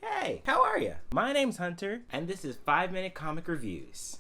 Hey, how are you? My name's Hunter, and this is 5-Minute Comic Reviews.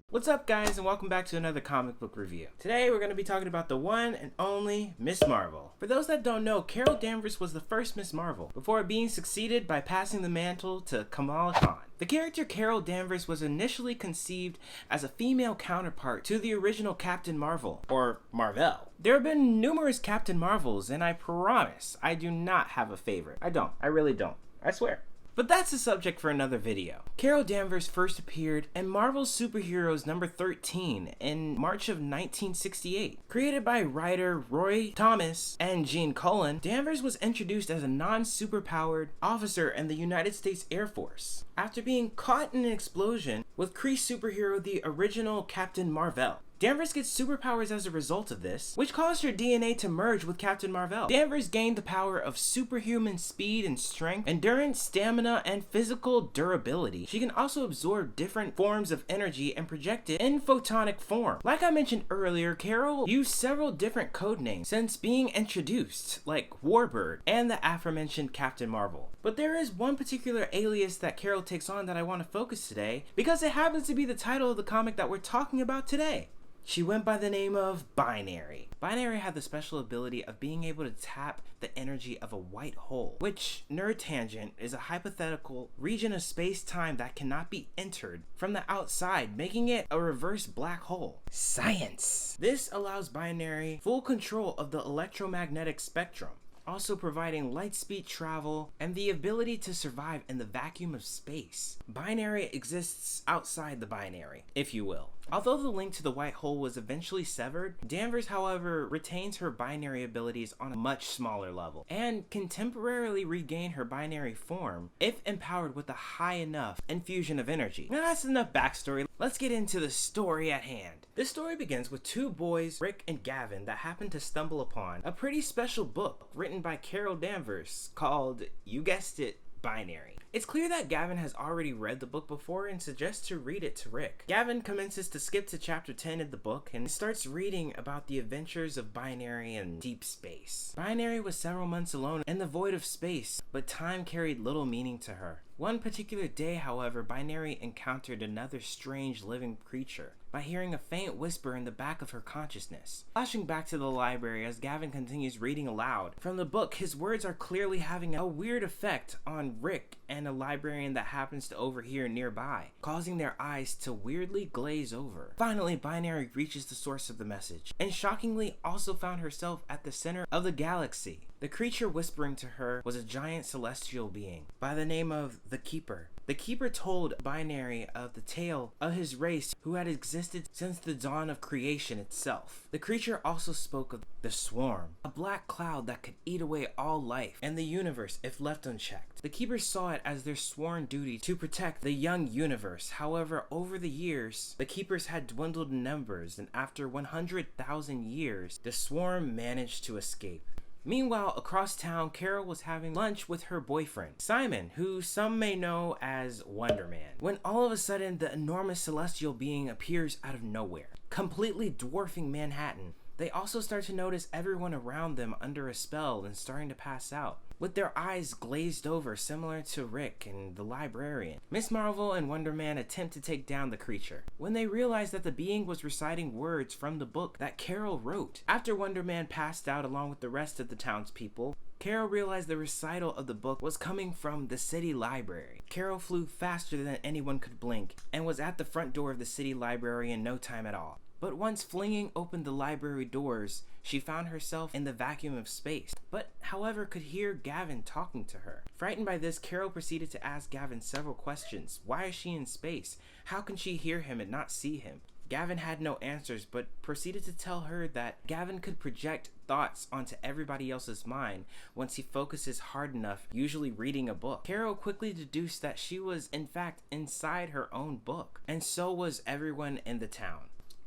What's up, guys, and welcome back to another comic book review. Today we're going to be talking about the one and only Miss Marvel. For those that don't know, Carol Danvers was the first Miss Marvel, before being succeeded by passing the mantle to Kamala Khan. The character Carol Danvers was initially conceived as a female counterpart to the original Captain Marvel, or Marvel. There have been numerous Captain Marvels, and I promise I do not have a favorite. I really don't. I swear. But that's a subject for another video. Carol Danvers first appeared in Marvel's Superheroes number 13 in March of 1968. Created by writer Roy Thomas and Gene Colan, Danvers was introduced as a non-superpowered officer in the United States Air Force after being caught in an explosion with Kree superhero the original Captain Marvel. Danvers gets superpowers as a result of this, which caused her DNA to merge with Captain Marvel. Danvers gained the power of superhuman speed and strength, endurance, stamina, and physical durability. She can also absorb different forms of energy and project it in photonic form. Like I mentioned earlier, Carol used several different code names since being introduced, like Warbird and the aforementioned Captain Marvel. But there is one particular alias that Carol takes on that I want to focus today, because it happens to be the title of the comic that we're talking about today. She went by the name of Binary. Binary had the special ability of being able to tap the energy of a white hole, which, nerd tangent, is a hypothetical region of space-time that cannot be entered from the outside, making it a reverse black hole. Science! This allows Binary full control of the electromagnetic spectrum, also providing light speed travel and the ability to survive in the vacuum of space. Binary exists outside the binary, if you will. Although the link to the white hole was eventually severed, Danvers, however, retains her binary abilities on a much smaller level and can temporarily regain her binary form if empowered with a high enough infusion of energy. Now that's enough backstory. Let's get into the story at hand. This story begins with two boys, Rick and Gavin, that happen to stumble upon a pretty special book written by Carol Danvers called, you guessed it, Binary. It's clear that Gavin has already read the book before and suggests to read it to Rick. Gavin commences to skip to chapter 10 of the book and starts reading about the adventures of Binary in deep space. Binary was several months alone in the void of space, but time carried little meaning to her. One particular day, however, Binary encountered another strange living creature by hearing a faint whisper in the back of her consciousness. Flashing back to the library as Gavin continues reading aloud from the book, his words are clearly having a weird effect on Rick and a librarian that happens to overhear nearby, causing their eyes to weirdly glaze over. Finally, Binary reaches the source of the message, and shockingly also found herself at the center of the galaxy. The creature whispering to her was a giant celestial being by the name of the Keeper. The Keeper told Binary of the tale of his race who had existed since the dawn of creation itself. The creature also spoke of the Swarm, a black cloud that could eat away all life and the universe if left unchecked. The Keepers saw it as their sworn duty to protect the young universe. However, over the years, the Keepers had dwindled in numbers, and after 100,000 years, the Swarm managed to escape. Meanwhile, across town, Carol was having lunch with her boyfriend, Simon, who some may know as Wonder Man, when all of a sudden the enormous celestial being appears out of nowhere, completely dwarfing Manhattan. They also start to notice everyone around them under a spell and starting to pass out, with their eyes glazed over, similar to Rick and the librarian. Miss Marvel and Wonder Man attempt to take down the creature when they realize that the being was reciting words from the book that Carol wrote. After Wonder Man passed out along with the rest of the townspeople, Carol realized the recital of the book was coming from the city library. Carol flew faster than anyone could blink and was at the front door of the city library in no time at all. But once flinging open the library doors, she found herself in the vacuum of space, but however could hear Gavin talking to her. Frightened by this, Carol proceeded to ask Gavin several questions. Why is she in space? How can she hear him and not see him? Gavin had no answers, but proceeded to tell her that Gavin could project thoughts onto everybody else's mind once he focuses hard enough, usually reading a book. Carol quickly deduced that she was in fact inside her own book, and so was everyone in the town.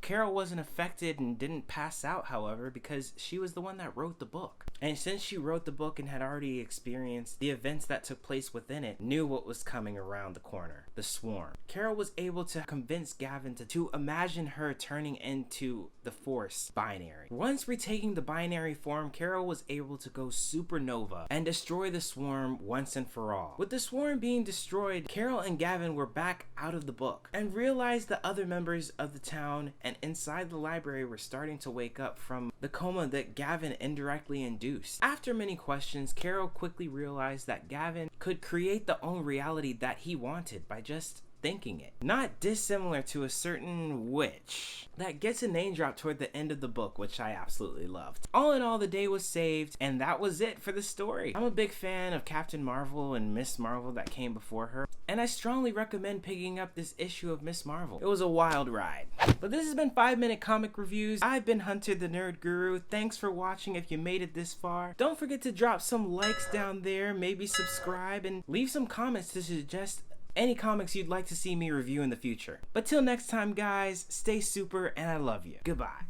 Carol wasn't affected and didn't pass out, however, because she was the one that wrote the book. And since she wrote the book and had already experienced the events that took place within it, knew what was coming around the corner, the swarm. Carol was able to convince Gavin to imagine her turning into the Force binary. Once retaking the binary form, Carol was able to go supernova and destroy the swarm once and for all. With the swarm being destroyed, Carol and Gavin were back out of the book and realized the other members of the town and inside the library were starting to wake up from the coma that Gavin indirectly induced. After many questions, Carol quickly realized that Gavin could create the own reality that he wanted by just thinking it. Not dissimilar to a certain witch that gets a name drop toward the end of the book, which I absolutely loved. All in all, the day was saved, and that was it for the story. I'm a big fan of Captain Marvel and Miss Marvel that came before her, and I strongly recommend picking up this issue of Miss Marvel. It was a wild ride. But this has been 5-Minute Comic Reviews. I've been Hunter the Nerd Guru. Thanks for watching if you made it this far. Don't forget to drop some likes down there, maybe subscribe, and leave some comments to suggest any comics you'd like to see me review in the future. But till next time, guys, stay super and I love you. Goodbye.